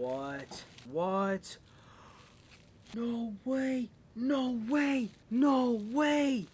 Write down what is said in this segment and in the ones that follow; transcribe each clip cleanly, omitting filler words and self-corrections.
What? What? No way! No way! No way!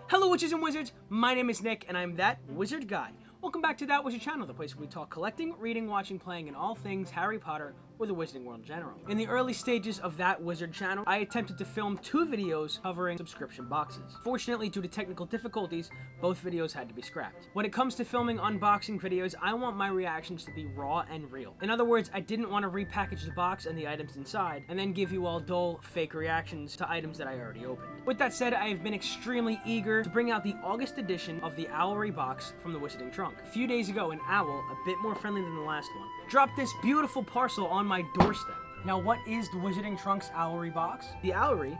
Hello witches and wizards, my name is Nick and I'm That Wizard Guy. Welcome back to That Wizard Channel, the place where we talk collecting, reading, watching, playing, and all things Harry Potter or the Wizarding World in general. In the early stages of That Wizard Channel, I attempted to film 2 videos covering subscription boxes. Fortunately, due to technical difficulties, both videos had to be scrapped. When it comes to filming unboxing videos, I want my reactions to be raw and real. In other words, I didn't want to repackage the box and the items inside, and then give you all dull, fake reactions to items that I already opened. With that said, I have been extremely eager to bring out the August edition of the Owlry box from the Wizarding Trunk. A few days ago, an owl, a bit more friendly than the last one, dropped this beautiful parcel on my doorstep. Now, what is the Wizarding Trunk's Owlry box? The Owlry,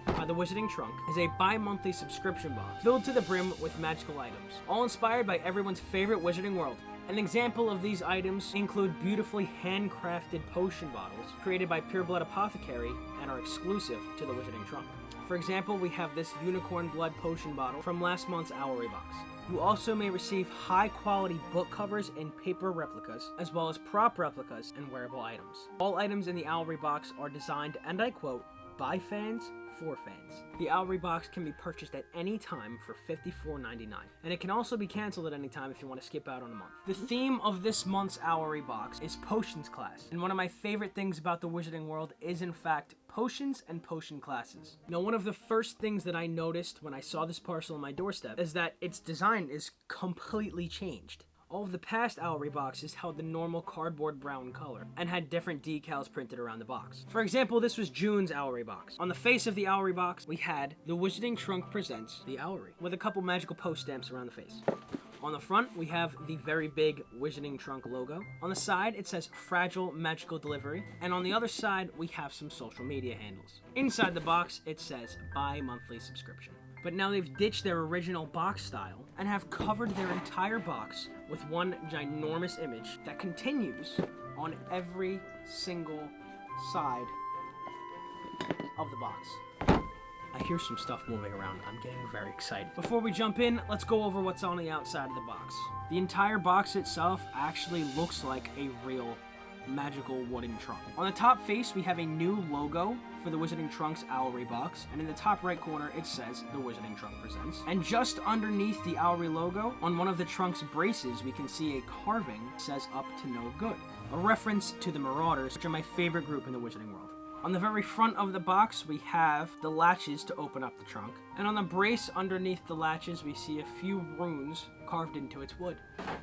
by the Wizarding Trunk, is a bi-monthly subscription box filled to the brim with magical items, all inspired by everyone's favorite Wizarding World. An example of these items include beautifully handcrafted potion bottles created by Pure Blood Apothecary and are exclusive to the Wizarding Trunk. For example, we have this unicorn blood potion bottle from last month's Owlry box. You also may receive high-quality book covers and paper replicas, as well as prop replicas and wearable items. All items in the Owlry box are designed, and I quote, by fans, for fans. The Owlry box can be purchased at any time for $54.99, and it can also be canceled at any time if you want to skip out on a month. The theme of this month's Owlry box is Potions class, and one of my favorite things about the Wizarding World is, in fact, potions and potion classes. Now, one of the first things that I noticed when I saw this parcel on my doorstep is that its design is completely changed. All of the past Owlry boxes held the normal cardboard brown color and had different decals printed around the box. For example, this was June's Owlry box. On the face of the Owlry box, we had the Wizarding Trunk presents the Owlry with a couple magical post stamps around the face. On the front, we have the very big Wizarding Trunk logo. On the side, it says Fragile Magical Delivery. And on the other side, we have some social media handles. Inside the box, it says bi-monthly subscription. But now they've ditched their original box style and have covered their entire box with one ginormous image that continues on every single side of the box. I hear some stuff moving around. I'm getting very excited. Before we jump in, let's go over what's on the outside of the box. The entire box itself actually looks like a real magical wooden trunk. On the top face, we have a new logo for the Wizarding Trunk's Owlry box, and in the top right corner, it says the Wizarding Trunk presents. And just underneath the Owlry logo, on one of the trunk's braces, we can see a carving that says Up to No Good, a reference to the Marauders, which are my favorite group in the Wizarding World. On the very front of the box, we have the latches to open up the trunk. And on the brace underneath the latches, we see a few runes carved into its wood.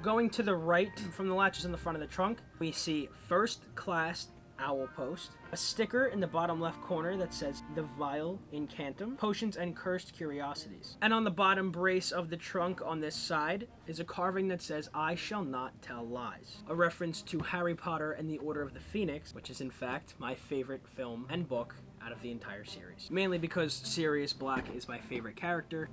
Going to the right from the latches on the front of the trunk, we see First Class Owl Post, a sticker in the bottom left corner that says The Vial Incantum, Potions and Cursed Curiosities. And on the bottom brace of the trunk on this side is a carving that says I Shall Not Tell Lies, a reference to Harry Potter and the Order of the Phoenix, which is in fact my favorite film and book out of the entire series. Mainly because Sirius Black is my favorite character,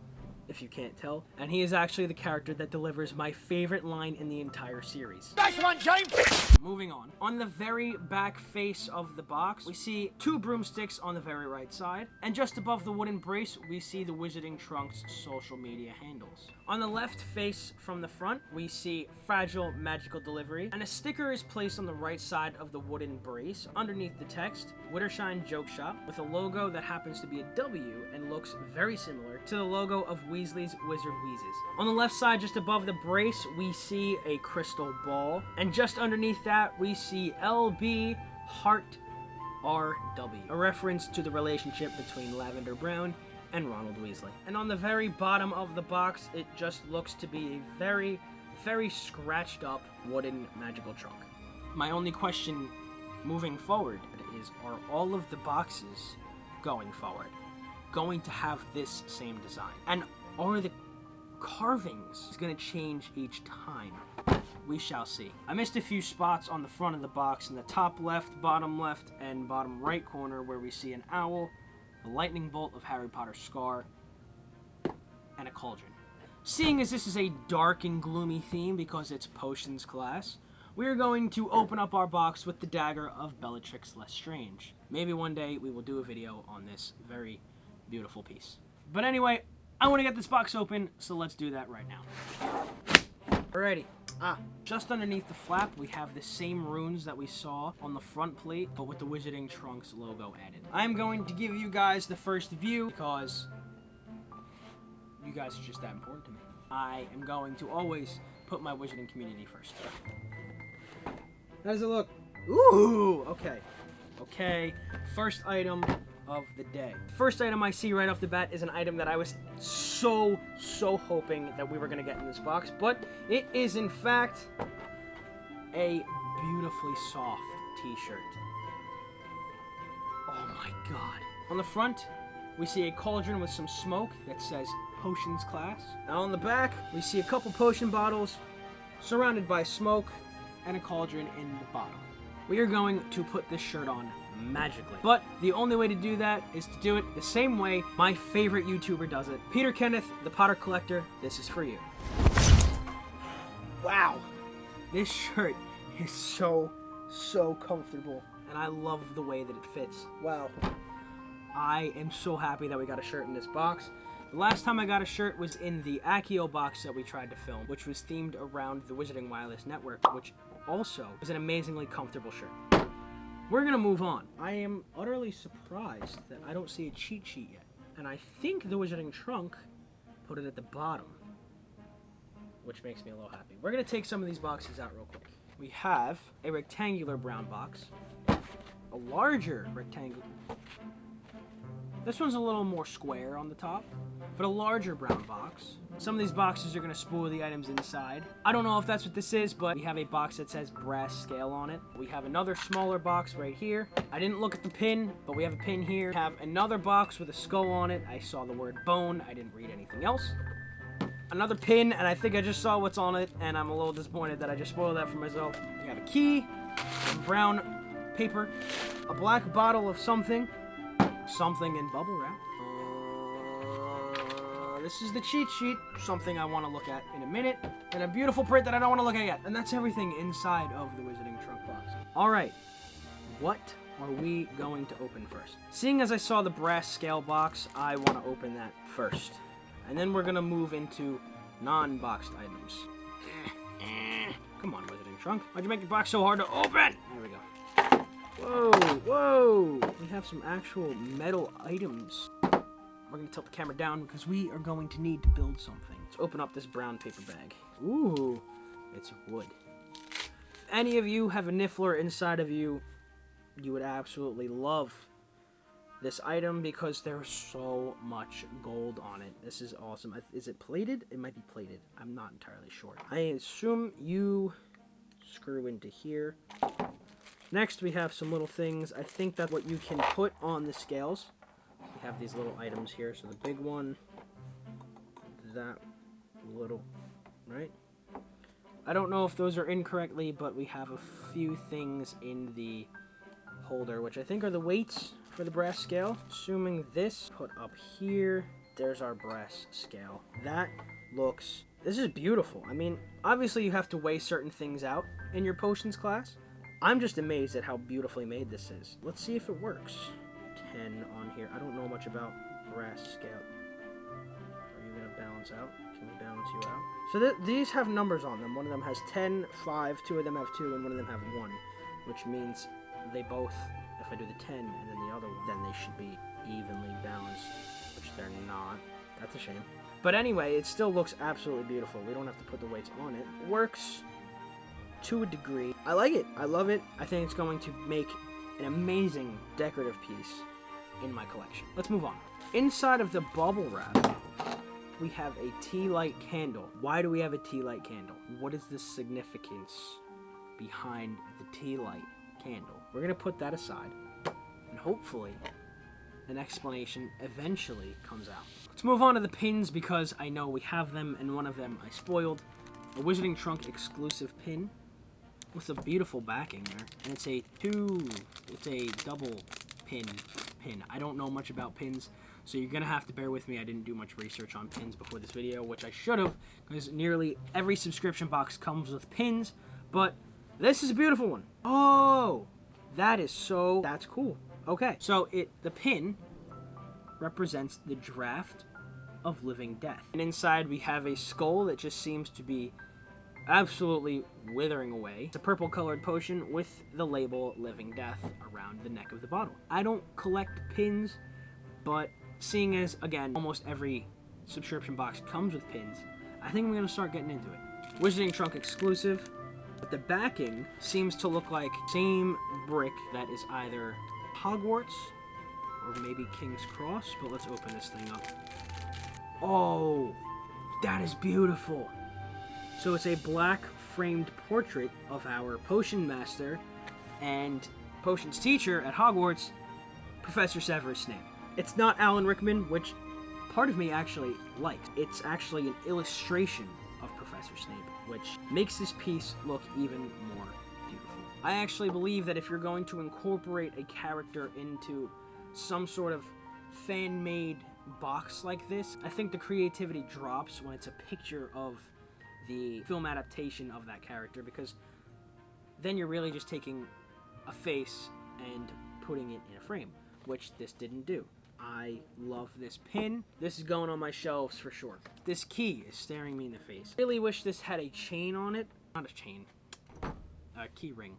if you can't tell, and he is actually the character that delivers my favorite line in the entire series. Nice one, James! Moving on. On the very back face of the box, we see 2 broomsticks on the very right side, and just above the wooden brace, we see the Wizarding Trunk's social media handles. On the left face from the front, we see Fragile Magical Delivery, and a sticker is placed on the right side of the wooden brace underneath the text, Wittershine Joke Shop, with a logo that happens to be a W and looks very similar to the logo of Weasley's Wizard Wheezes. On the left side, just above the brace, we see a crystal ball, and just underneath that, we see LB Heart RW, a reference to the relationship between Lavender Brown and Ronald Weasley. And on the very bottom of the box, it just looks to be a very, very scratched up wooden magical trunk. My only question moving forward is, are all of the boxes going forward going to have this same design? And are the carvings going to change each time? We shall see. I missed a few spots on the front of the box in the top left, and bottom right corner where we see an owl, a lightning bolt of Harry Potter's scar, and a cauldron. Seeing as this is a dark and gloomy theme because it's potions class, we are going to open up our box with the dagger of Bellatrix Lestrange. Maybe one day we will do a video on this very beautiful piece. But anyway, I want to get this box open, so let's do that right now. Alrighty. Just underneath the flap, we have the same runes that we saw on the front plate, but with the Wizarding Trunks logo added. I'm going to give you guys the first view because you guys are just that important to me. I am going to always put my Wizarding community first. How does it look? Ooh, okay. Okay, first item of the day. First item I see right off the bat is an item that I was so hoping that we were going to get in this box, but it is in fact a beautifully soft t-shirt. Oh my god. On the front, we see a cauldron with some smoke that says Potions Class. Now on the back, we see a couple potion bottles surrounded by smoke and a cauldron in the bottom. We are going to put this shirt on magically. But the only way to do that is to do it the same way my favorite YouTuber does it. Peter Kenneth, the Potter Collector, this is for you. Wow. This shirt is so comfortable. And I love the way that it fits. Wow. I am so happy that we got a shirt in this box. The last time I got a shirt was in the Accio box that we tried to film, which was themed around the Wizarding Wireless Network, which also is an amazingly comfortable shirt. We're gonna move on. I am utterly surprised that I don't see a cheat sheet yet. And I think the Wizarding Trunk put it at the bottom, which makes me a little happy. We're gonna take some of these boxes out real quick. We have a rectangular brown box, a larger rectangle. This one's a little more square on the top, but a larger brown box. Some of these boxes are going to spoil the items inside. I don't know if that's what this is, but we have a box that says brass scale on it. We have another smaller box right here. I didn't look at the pin, but we have a pin here. We have another box with a skull on it. I saw the word bone. I didn't read anything else. Another pin, and I think I just saw what's on it, and I'm a little disappointed that I just spoiled that for myself. We have a key, some brown paper, a black bottle of something in bubble wrap. This is the cheat sheet, something I want to look at in a minute, and a beautiful print that I don't want to look at yet. And that's everything inside of the Wizarding Trunk box. Alright, what are we going to open first? Seeing as I saw the brass scale box, I want to open that first. And then we're going to move into non-boxed items. Come on, Wizarding Trunk. Why'd you make the box so hard to open? There we go. Whoa! We have some actual metal items. We're going to tilt the camera down because we are going to need to build something. Let's open up this brown paper bag. Ooh, it's wood. If any of you have a Niffler inside of you, you would absolutely love this item because there's so much gold on it. This is awesome. Is it plated? It might be plated. I'm not entirely sure. I assume you screw into here. Next, we have some little things. I think that's what you can put on the scales. We have these little items here. So the big one, that little, right? I don't know if those are incorrectly, but we have a few things in the holder, which I think are the weights for the brass scale. Assuming this, put up here, there's our brass scale. That looks, this is beautiful. I mean, obviously you have to weigh certain things out in your potions class. I'm just amazed at how beautifully made this is. Let's see if it works. 10 on here. I don't know much about brass scale. Are you gonna balance out? Can we balance you out? So these have numbers on them. One of them has 10, 5, two of them have 2, and one of them have 1. Which means they both, if I do the 10 and then the other one, then they should be evenly balanced, which they're not. That's a shame. But anyway, it still looks absolutely beautiful. We don't have to put the weights on it. It works to a degree. I like it. I love it. I think it's going to make an amazing decorative piece in my collection. Let's move on. Inside of the bubble wrap, we have a tea light candle. Why do we have a tea light candle? What is the significance behind the tea light candle? We're gonna put that aside, and hopefully an explanation eventually comes out. Let's move on to the pins because I know we have them, and one of them I spoiled. A Wizarding Trunk exclusive pin with a beautiful backing there, and it's a double pin. I don't know much about pins, so you're gonna have to bear with me. I didn't do much research on pins before this video, which I should have, because nearly every subscription box comes with pins, but This is a beautiful one. Oh, that's cool. Okay, so the pin represents the draft of living death. And inside we have a skull that just seems to be absolutely withering away. It's a purple colored potion with the label living death around the neck of the bottle. I don't collect pins, but seeing as, again, almost every subscription box comes with pins, I think I'm gonna start getting into it. Wizarding Trunk exclusive, but the backing seems to look like same brick that is either Hogwarts or maybe King's Cross, but let's open this thing up. Oh, that is beautiful. So it's a black framed portrait of our potion master and potions teacher at Hogwarts, Professor Severus Snape. It's not Alan Rickman, which part of me actually likes. It's actually an illustration of Professor Snape, which makes this piece look even more beautiful. I actually believe that if you're going to incorporate a character into some sort of fan-made box like this, I think the creativity drops when it's a picture of the film adaptation of that character, because then you're really just taking a face and putting it in a frame, which this didn't do. I love this pin. This is going on my shelves for sure. This key is staring me in the face. Really wish this had a chain on it. Not a chain, a key ring.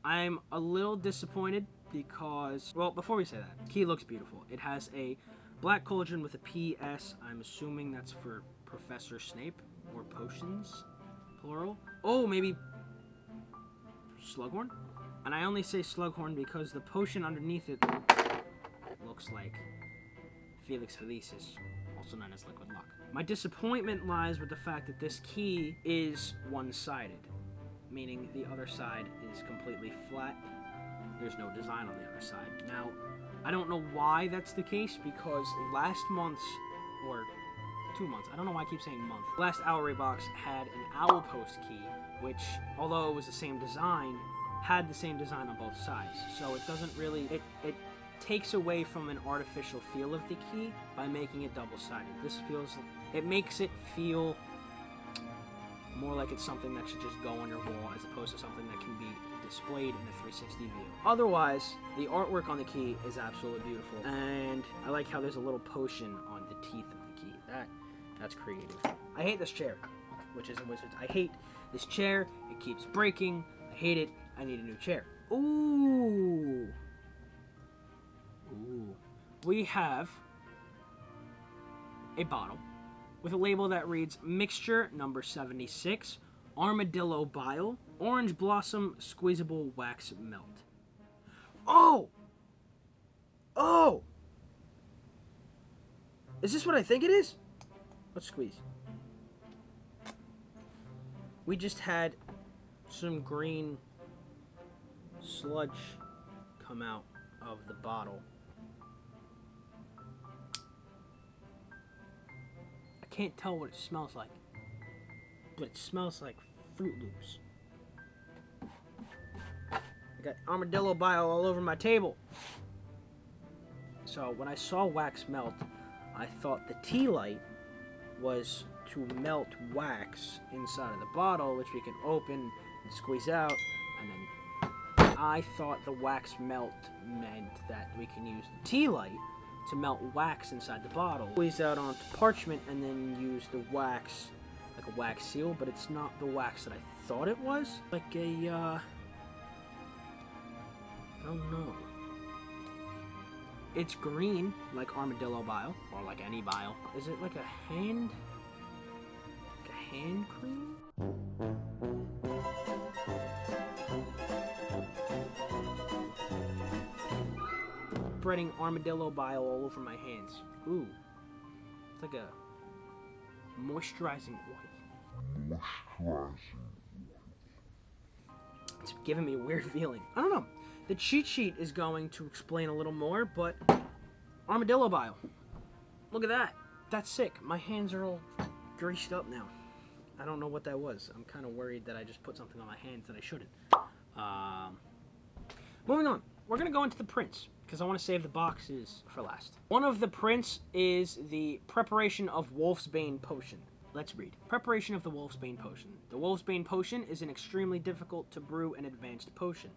I'm a little disappointed because, well, before we say that, key looks beautiful. It has a black cauldron with a PS. I'm assuming that's for Professor Snape, or potions, plural. Oh, maybe Slughorn? And I only say Slughorn because the potion underneath it looks like Felix Felicis, also known as Liquid Luck. My disappointment lies with the fact that this key is one-sided, meaning the other side is completely flat. There's no design on the other side. Now, I don't know why that's the case, because last month's, or 2 months, I don't know why I keep saying month, last Owlry box had an owl post key, which, although it was the same design, had the same design on both sides. So it doesn't really, it takes away from an artificial feel of the key by making it double-sided. This feels, it makes it feel more like it's something that should just go on your wall as opposed to something that can be displayed in a 360 view. Otherwise, the artwork on the key is absolutely beautiful, and I like how there's a little potion on the teeth of the key. That's creative. I hate this chair, which is a Wizards. I hate this chair. It keeps breaking. I hate it. I need a new chair. Ooh. Ooh. We have a bottle with a label that reads Mixture Number 76, Armadillo Bile, Orange Blossom Squeezable Wax Melt. Oh! Oh! Is this what I think it is? Let's squeeze. We just had some green sludge come out of the bottle. I can't tell what it smells like, but it smells like Fruit Loops. I got armadillo bile all over my table. So when I saw wax melt, I thought the tea light was to melt wax inside of the bottle, which we can open and squeeze out, and then I thought the wax melt meant that we can use the tea light to melt wax inside the bottle, squeeze out onto parchment, and then use the wax like a wax seal, but it's not the wax that I thought it was. Like a, I don't know. It's green, like armadillo bile, or like any bile. Is it like a hand cream? Spreading armadillo bile all over my hands. Ooh, it's like a moisturizing oil. It's giving me a weird feeling. I don't know. The cheat sheet is going to explain a little more, but armadillo bile. Look at that. That's sick. My hands are all greased up now. I don't know what that was. I'm kind of worried that I just put something on my hands that I shouldn't. Moving on. We're going to go into the prints, because I want to save the boxes for last. One of the prints is the preparation of Wolfsbane potion. Let's read. Preparation of the Wolfsbane Potion. The Wolfsbane Potion is an extremely difficult to brew and advanced potion,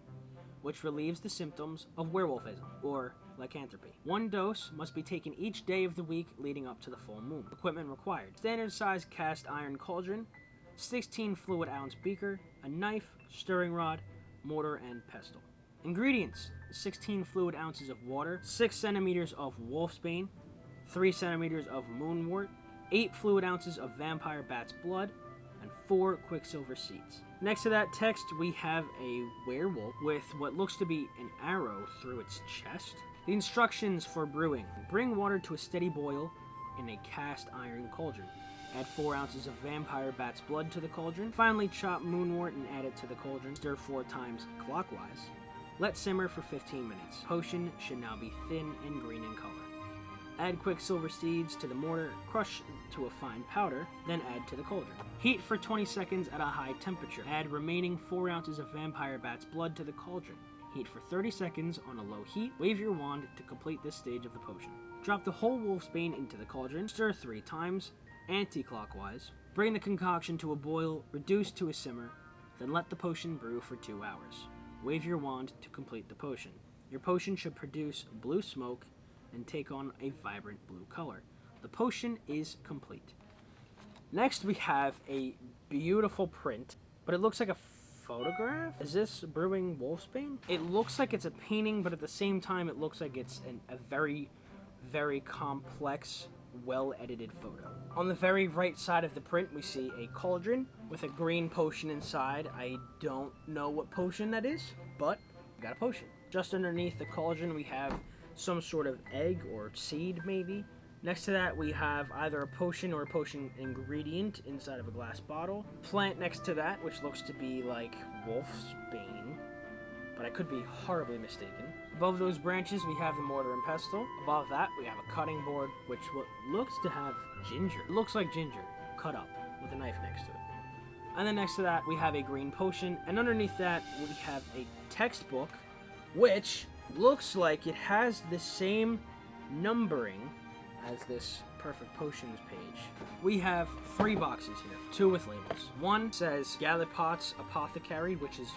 which relieves the symptoms of werewolfism, or lycanthropy. 1 dose must be taken each day of the week leading up to the full moon. Equipment required. Standard size cast iron cauldron, 16 fluid ounce beaker, a knife, stirring rod, mortar, and pestle. Ingredients: 16 fluid ounces of water, 6 centimeters of wolfsbane, 3 centimeters of moonwort, 8 fluid ounces of vampire bat's blood, and 4 quicksilver seeds. Next to that text, we have a werewolf with what looks to be an arrow through its chest. The instructions for brewing: bring water to a steady boil in a cast iron cauldron. Add 4 ounces of vampire bat's blood to the cauldron. Finally, chop moonwort and add it to the cauldron. Stir 4 times clockwise. Let simmer for 15 minutes. Potion should now be thin and green in color. Add quicksilver seeds to the mortar, crush to a fine powder, then add to the cauldron. Heat for 20 seconds at a high temperature. Add remaining 4 ounces of vampire bat's blood to the cauldron. Heat for 30 seconds on a low heat. Wave your wand to complete this stage of the potion. Drop the whole wolfsbane into the cauldron. Stir 3 times, anti-clockwise. Bring the concoction to a boil, reduce to a simmer, then let the potion brew for 2 hours. Wave your wand to complete the potion. Your potion should produce blue smoke and take on a vibrant blue color. The potion is complete. Next, we have a beautiful print, but it looks like a photograph? Is this brewing wolfsbane? It looks like it's a painting, but at the same time, it looks like it's a very, very complex, well-edited photo. On the very right side of the print, we see a cauldron with a green potion inside. I don't know what potion that is, but we got a potion. Just underneath the cauldron, we have some sort of egg or seed, maybe. Next to that, we have either a potion or a potion ingredient inside of a glass bottle. Plant next to that, which looks to be like wolfsbane, but I could be horribly mistaken. Above those branches, we have the mortar and pestle. Above that, we have a cutting board, which looks to have ginger. It looks like ginger, cut up, with a knife next to it. And then next to that, we have a green potion. And underneath that, we have a textbook, which looks like it has the same numbering as this perfect potions page. We have 3 boxes here, 2 with labels. One says Gillyweed Apothecary, which is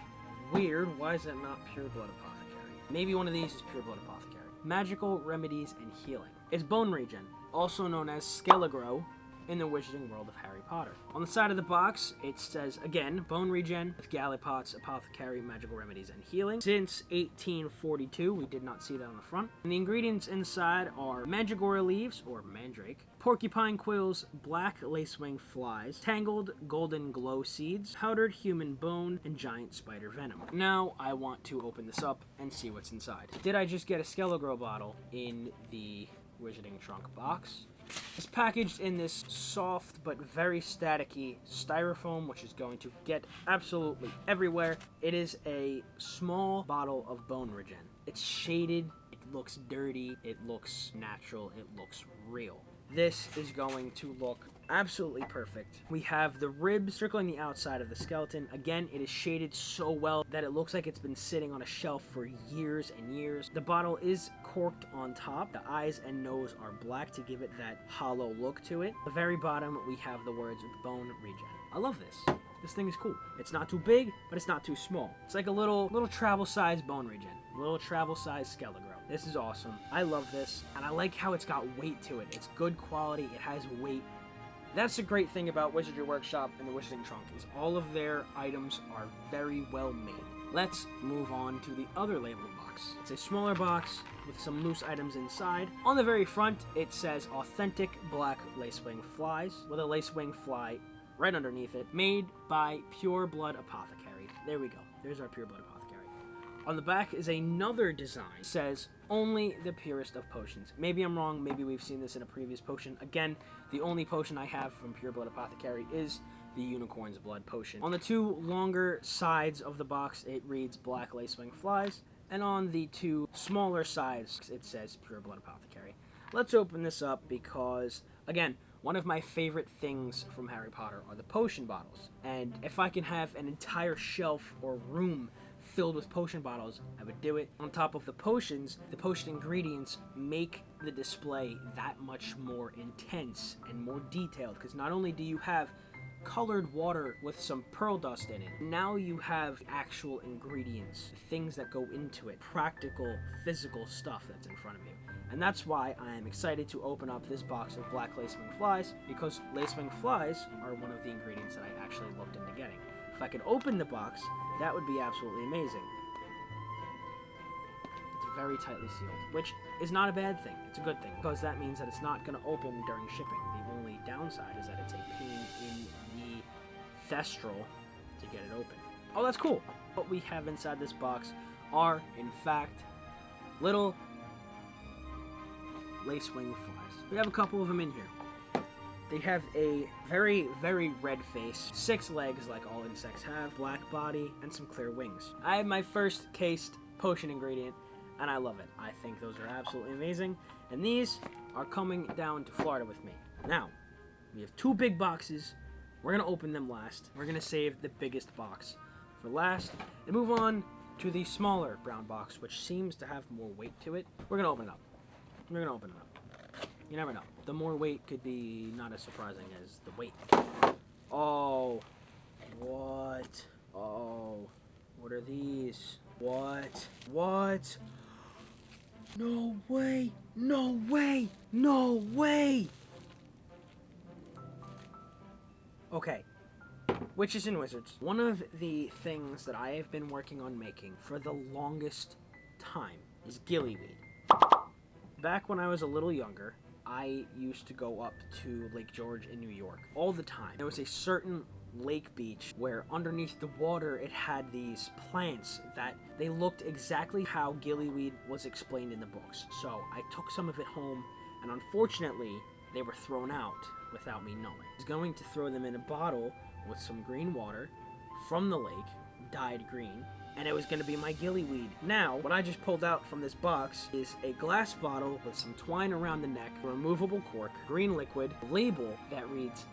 weird. Why is that not Pure Blood Apothecary? Maybe one of these is Pure Blood Apothecary. Magical Remedies and Healing. It's Bone Regen, also known as Skelligro in the Wizarding World of Harry Potter. On the side of the box, it says, again, Bone Regen with Gillyweed Apothecary, Magical Remedies and Healing. Since 1842, we did not see that on the front. And the ingredients inside are mandragora leaves, or mandrake, porcupine quills, black lacewing flies, tangled golden glow seeds, powdered human bone, and giant spider venom. Now, I want to open this up and see what's inside. Did I just get a Skelligro bottle in the Wizarding Trunk box? It's packaged in this soft but very staticky styrofoam, which is going to get absolutely everywhere. It is a small bottle of Bone Regen. It's shaded, it looks dirty, it looks natural, it looks real. This is going to look absolutely perfect. We have the ribs circling the outside of the skeleton. Again, it is shaded so well that it looks like it's been sitting on a shelf for years and years. The bottle is corked on top. The eyes and nose are black to give it that hollow look to it. At the very bottom, we have the words Bone Regen. I love this. This thing is cool. It's not too big, but it's not too small. It's like a little travel-sized Bone Regen. A little travel-sized Skelligro. This is awesome. I love this, and I like how it's got weight to it. It's good quality. It has weight. That's the great thing about Wizardry Workshop and the Wizarding Trunk, is all of their items are very well made. Let's move on to the other labeled box. It's a smaller box with some loose items inside. On the very front, it says Authentic Black Lacewing Flies, with a lacewing fly right underneath it, made by Pure Blood Apothecary. There we go. There's our Pure Blood Apothecary. On the back is another design. It says, only the purest of potions. Maybe I'm wrong. Maybe we've seen this in a previous potion. Again, the only potion I have from Pure Blood Apothecary is the Unicorn's Blood potion. On the 2 longer sides of the box, it reads Black Lacewing Flies. And on the 2 smaller sides, it says Pure Blood Apothecary. Let's open this up because, again, one of my favorite things from Harry Potter are the potion bottles. And if I can have an entire shelf or room filled with potion bottles, I would do it. On top of the potions, the potion ingredients make the display that much more intense and more detailed, because not only do you have colored water with some pearl dust in it, now you have actual ingredients, things that go into it, practical, physical stuff that's in front of you. And that's why I am excited to open up this box of black lacewing flies, because lacewing flies are one of the ingredients that I actually looked into getting. If I could open the box, that would be absolutely amazing. It's very tightly sealed, which is not a bad thing. It's a good thing, because that means that it's not going to open during shipping. The only downside is that it's a pain in the thestral to get it open. Oh, that's cool. What we have inside this box are, in fact, little lacewing flies. We have a couple of them in here. They have a very, very red face, 6 legs like all insects have, black body, and some clear wings. I have my first cased potion ingredient, and I love it. I think those are absolutely amazing, and these are coming down to Florida with me. Now, we have 2 big boxes. We're going to open them last. We're going to save the biggest box for last, and move on to the smaller brown box, which seems to have more weight to it. We're going to open it up. We're going to open it up. You never know. The more weight could be not as surprising as the weight. Oh. What? Oh. What are these? What? What? No way. No way. No way. Okay. Witches and Wizards. One of the things that I have been working on making for the longest time is Gillyweed. Back when I was a little younger, I used to go up to Lake George in New York all the time. There was a certain lake beach where underneath the water it had these plants that they looked exactly how Gillyweed was explained in the books. So I took some of it home, and unfortunately they were thrown out without me knowing. I was going to throw them in a bottle with some green water from the lake, dyed green, and it was going to be my Gillyweed. Now, what I just pulled out from this box is a glass bottle with some twine around the neck, a removable cork, green liquid, a label that reads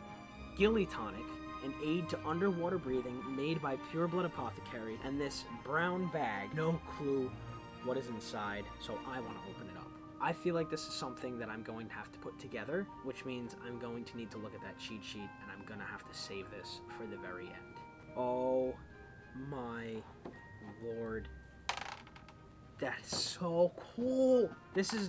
Gilly Tonic, an aid to underwater breathing made by Pure Blood Apothecary, and this brown bag. No clue what is inside, so I want to open it up. I feel like this is something that I'm going to have to put together, which means I'm going to need to look at that cheat sheet, and I'm going to have to save this for the very end. Oh my Lord, that's so cool. This is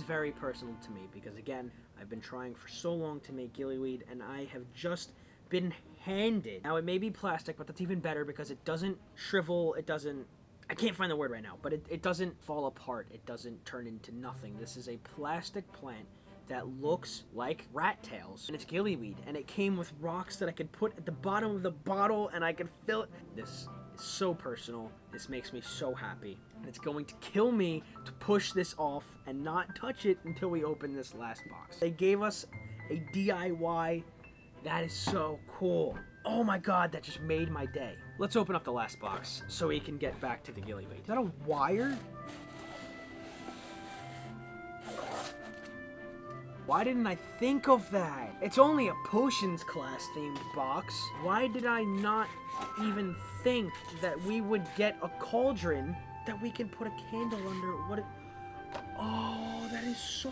very personal to me, because again, I've been trying for so long to make Gillyweed, and I have just been handed. Now, it may be plastic, but that's even better because it doesn't shrivel, it doesn't, I can't find the word right now, but it doesn't fall apart, it doesn't turn into nothing. This is a plastic plant that looks like rat tails, and it's Gillyweed, and it came with rocks that I could put at the bottom of the bottle, and I could fill it. This is so personal. This makes me so happy, and it's going to kill me to push this off and not touch it until we open this last box. They gave us a DIY. That is so cool. Oh my god, that just made my day. Let's open up the last box so we can get back to the Gillyweed. Is that a wire? Why didn't I think of that? It's only a potions class themed box. Why did I not even think that we would get a cauldron that we can put a candle under? Oh, that is so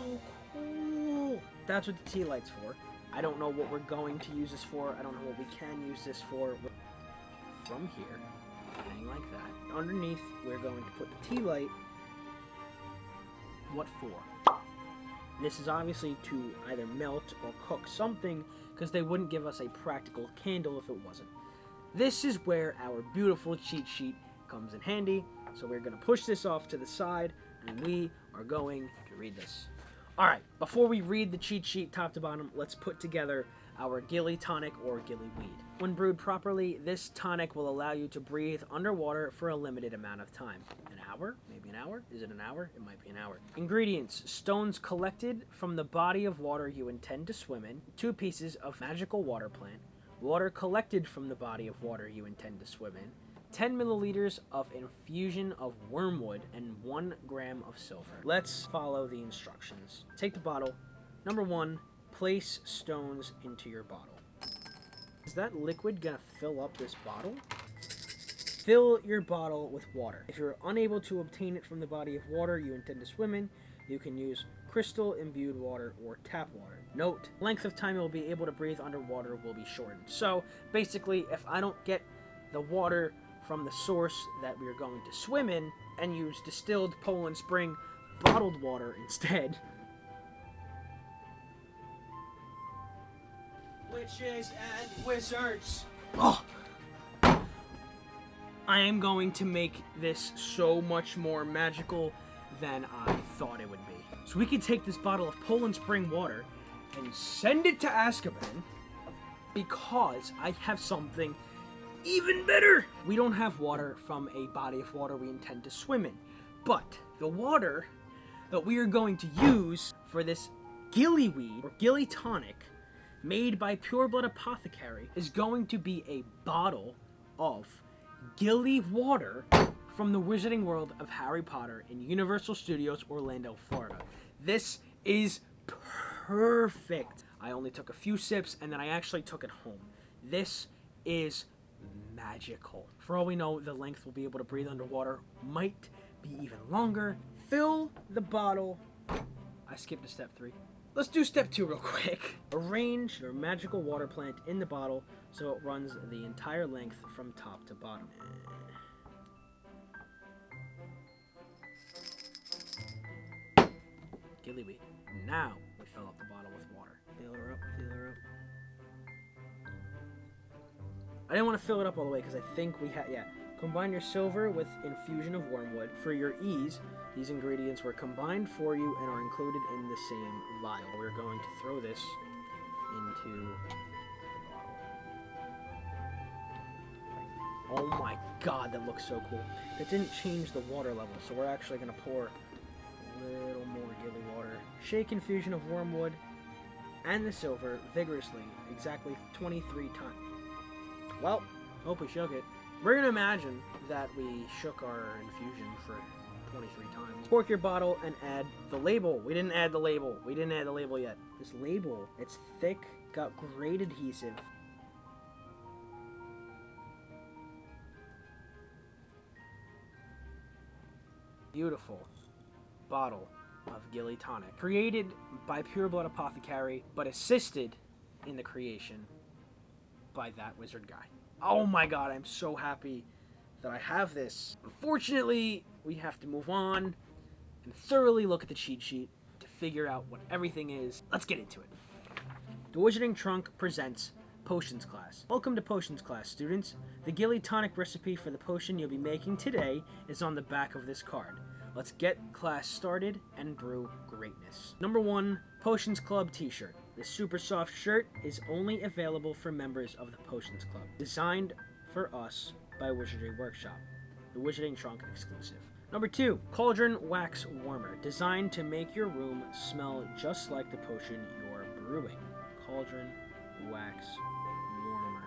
cool. That's what the tea light's for. I don't know what we're going to use this for. I don't know what we can use this for. From here, hang like that. Underneath, we're going to put the tea light. What for? This is obviously to either melt or cook something, because they wouldn't give us a practical candle if it wasn't. This is where our beautiful cheat sheet comes in handy. So we're going to push this off to the side, and we are going to read this. Alright, before we read the cheat sheet top to bottom, let's put together our Gilly Tonic or Gillyweed. When brewed properly, this tonic will allow you to breathe underwater for a limited amount of time. An hour? Maybe an hour? Is it an hour? It might be an hour. Ingredients: stones collected from the body of water you intend to swim in, 2 pieces of magical water plant, water collected from the body of water you intend to swim in, 10 milliliters of infusion of wormwood, and 1 gram of silver. Let's follow the instructions. Take the bottle. Number 1, place stones into your bottle. Is that liquid gonna fill up this bottle? Fill your bottle with water. If you're unable to obtain it from the body of water you intend to swim in, you can use crystal imbued water or tap water. Note, length of time you'll be able to breathe underwater will be shortened. So basically, if I don't get the water from the source that we are going to swim in and use distilled Poland Spring bottled water instead, witches and wizards, I am going to make this so much more magical than I thought it would be. So we can take this bottle of Poland Spring water and send it to Azkaban, because I have something even better. We don't have water from a body of water we intend to swim in, but the water that we are going to use for this Gillyweed or Gilly Tonic made by Pure Blood Apothecary is going to be a bottle of Gilly water from the Wizarding World of Harry Potter in Universal Studios, Orlando, Florida. This is perfect. I only took a few sips and then I actually took it home. This is magical. For all we know, the length we'll be able to breathe underwater might be even longer. Fill the bottle. I skipped to step 3. Let's do step 2 real quick. Arrange your magical water plant in the bottle so it runs the entire length from top to bottom. Gillyweed. Now we fill up the bottle with water. Fill her up, fill her up. I didn't want to fill it up all the way because I think we had, Combine your silver with infusion of wormwood. For your ease, these ingredients were combined for you and are included in the same vial. We're going to throw this into the bottle. Oh my god, that looks so cool. It didn't change the water level, so we're actually going to pour a little more Gilly water. Shake infusion of wormwood and the silver vigorously, exactly 23 times. Well, hope we shook it. We're going to imagine that we shook our infusion for 23 times. Cork your bottle and add the label. We didn't add the label. We didn't add the label yet. This label, it's thick, got great adhesive. Beautiful bottle of Gilly Tonic. Created by Pure Blood Apothecary, but assisted in the creation by That Wizard Guy. Oh my god, I'm so happy that I have this. Unfortunately, we have to move on and thoroughly look at the cheat sheet to figure out what everything is. Let's get into it. The Wizarding Trunk presents Potions Class. Welcome to Potions Class, students. The Gilly Tonic recipe for the potion you'll be making today is on the back of this card. Let's get class started and brew greatness. Number 1, Potions Club t-shirt. This super soft shirt is only available for members of the Potions Club. Designed for us by Wizardry Workshop. The Wizarding Trunk exclusive. Number 2, Cauldron Wax Warmer. Designed to make your room smell just like the potion you're brewing. Cauldron Wax Warmer.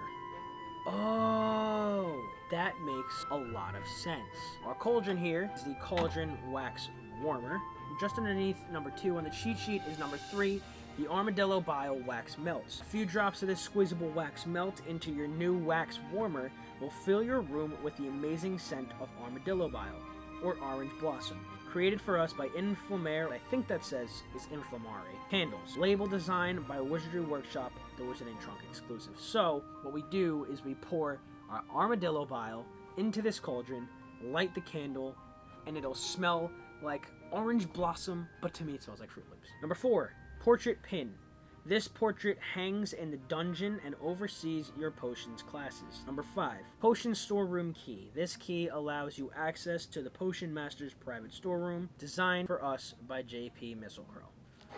Oh, that makes a lot of sense. Our cauldron here is the Cauldron Wax Warmer. Just underneath number 2 on the cheat sheet is number 3, the Armadillo Bile Wax Melts. A few drops of this squeezable wax melt into your new wax warmer will fill your room with the amazing scent of Armadillo Bile, or Orange Blossom. Created for us by Inflammare, I think that says is Inflammare. Candles. Label design by Wizardry Workshop, the Wizarding Trunk exclusive. So, what we do is we pour our Armadillo Bile into this cauldron, light the candle, and it'll smell like Orange Blossom, but to me it smells like Fruit Loops. Number 4, Portrait Pin. This portrait hangs in the dungeon and oversees your potions classes. Number 5, Potion Storeroom Key. This key allows you access to the Potion Master's private storeroom, designed for us by JP Mistlecrow.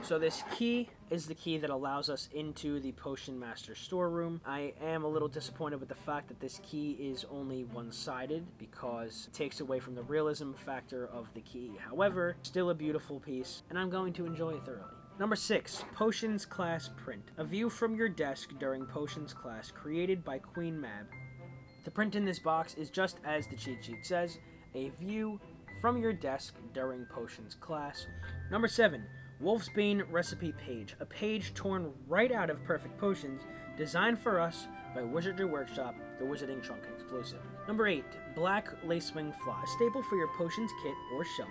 So this key is the key that allows us into the Potion Master's storeroom. I am a little disappointed with the fact that this key is only one-sided because it takes away from the realism factor of the key. However, still a beautiful piece, and I'm going to enjoy it thoroughly. Number 6, Potions Class Print. A view from your desk during Potions Class, created by Queen Mab. The print in this box is just as the cheat sheet says, a view from your desk during Potions Class. Number 7, Wolfsbane Recipe Page. A page torn right out of Perfect Potions, designed for us by Wizardry Workshop, the Wizarding Trunk exclusive. Number 8, Black Lacewing Fly. A staple for your potions kit or shelf.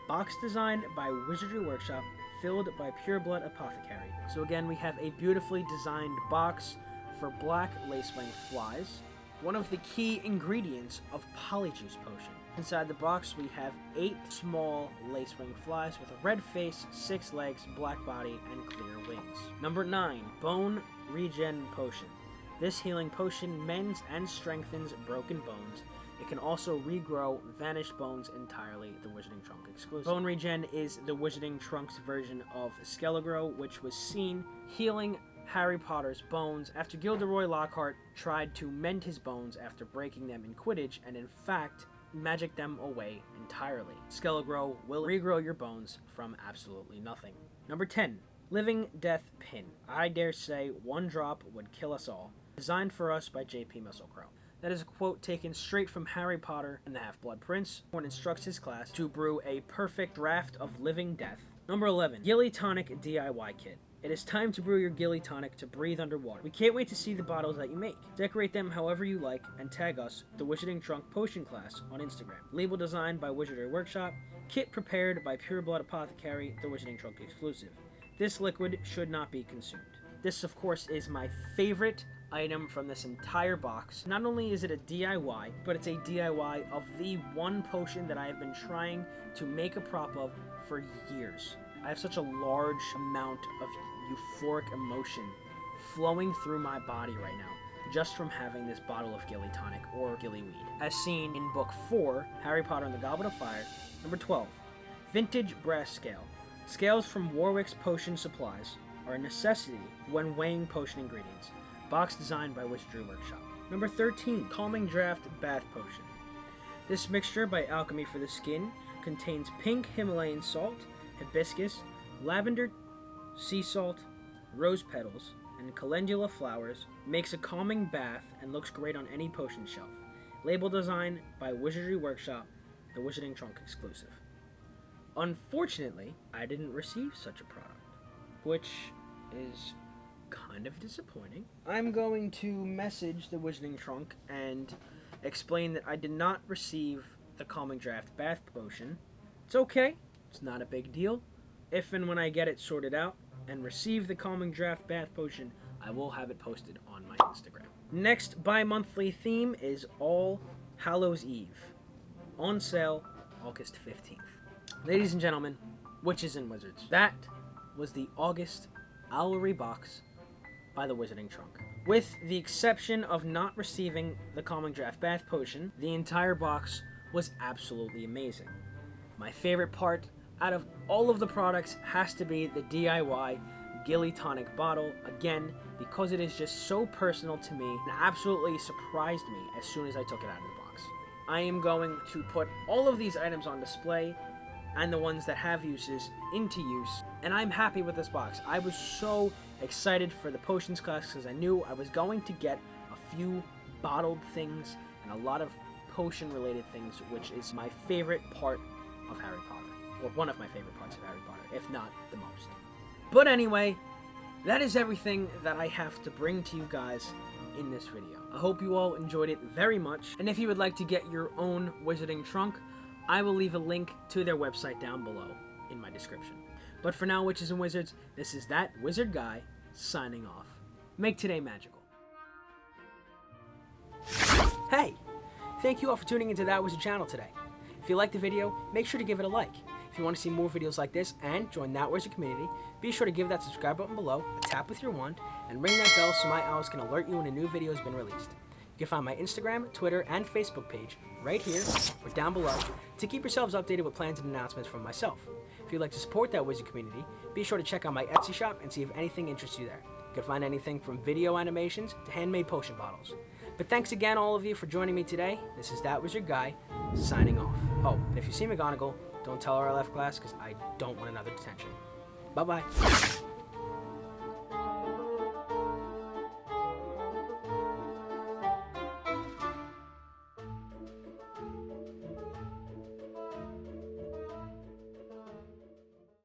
Box designed by Wizardry Workshop, filled by Pureblood Apothecary. So again, we have a beautifully designed box for Black Lacewing Flies, one of the key ingredients of Polyjuice Potion. Inside the box, we have 8 small lacewing flies with a red face, 6 legs, black body, and clear wings. Number 9, Bone Regen Potion. This healing potion mends and strengthens broken bones. It can also regrow vanished bones entirely, the Wizarding Trunk exclusive. Bone Regen is the Wizarding Trunk's version of Skelligro, which was seen healing Harry Potter's bones after Gilderoy Lockhart tried to mend his bones after breaking them in Quidditch, and in fact, magic them away entirely. Skelligro will regrow your bones from absolutely nothing. Number 10, Living Death Pin. I dare say one drop would kill us all. Designed for us by J.P. Mistletoe. That is a quote taken straight from Harry Potter and the Half-Blood Prince, when instructs his class to brew a perfect draught of living death. Number 11, Gilly Tonic DIY Kit. It is time to brew your Gilly Tonic to breathe underwater. We can't wait to see the bottles that you make. Decorate them however you like and tag us, the Wizarding Trunk Potion class, on Instagram. Label designed by Wizardry Workshop. Kit prepared by Pureblood Apothecary, the Wizarding Trunk exclusive. This liquid should not be consumed. This, of course, is my favorite item from this entire box. Not only is it a DIY, but it's a DIY of the one potion that I have been trying to make a prop of for years. I have such a large amount of euphoric emotion flowing through my body right now, just from having this bottle of Gilly Tonic, or Gillyweed. As seen in Book 4, Harry Potter and the Goblet of Fire. Number 12, Vintage Brass Scale. Scales from Warwick's Potion Supplies are a necessity when weighing potion ingredients. Box designed by Wizardry Workshop. Number 13, Calming Draft Bath Potion. This mixture by Alchemy for the Skin contains pink Himalayan salt, hibiscus, lavender, sea salt, rose petals, and calendula flowers. Makes a calming bath and looks great on any potion shelf. Label design by Wizardry Workshop, the Wizarding Trunk exclusive. Unfortunately, I didn't receive such a product, which is kind of disappointing. I'm going to message the Wizarding Trunk and explain that I did not receive the Calming Draft Bath Potion. It's okay. It's not a big deal. If and when I get it sorted out and receive the Calming Draft Bath Potion, I will have it posted on my Instagram. Next bi-monthly theme is All Hallows Eve. On sale August 15th. Ladies and gentlemen, witches and wizards, that was the August Owlry box by the Wizarding Trunk. With the exception of not receiving the Calming Draft Bath Potion, the entire box was absolutely amazing. My favorite part out of all of the products has to be the DIY Gilly Tonic bottle, again, because it is just so personal to me and absolutely surprised me as soon as I took it out of the box. I am going to put all of these items on display and the ones that have uses into use, and I'm happy with this box. I was so excited for the potions class because I knew I was going to get a few bottled things and a lot of potion related things, which is my favorite part of Harry Potter, or one of my favorite parts of Harry Potter, if not the most. But anyway, that is everything that I have to bring to you guys in this video. I hope you all enjoyed it very much, and if you would like to get your own Wizarding Trunk, I will leave a link to their website down below in my description. But for now, witches and wizards, this is That Wizard Guy signing off. Make today magical. Hey! Thank you all for tuning into That Wizard channel today. If you liked the video, make sure to give it a like. If you want to see more videos like this and join That Wizard community, be sure to give that subscribe button below, a tap with your wand, and ring that bell so my owls can alert you when a new video has been released. You can find my Instagram, Twitter, and Facebook page right here or down below to keep yourselves updated with plans and announcements from myself. If you'd like to support That Wizard community, be sure to check out my Etsy shop and see if anything interests you there. You can find anything from video animations to handmade potion bottles. But thanks again, all of you, for joining me today. This is That Wizard Guy, signing off. Oh, and if you see McGonagall, don't tell her I left class, because I don't want another detention. Bye-bye.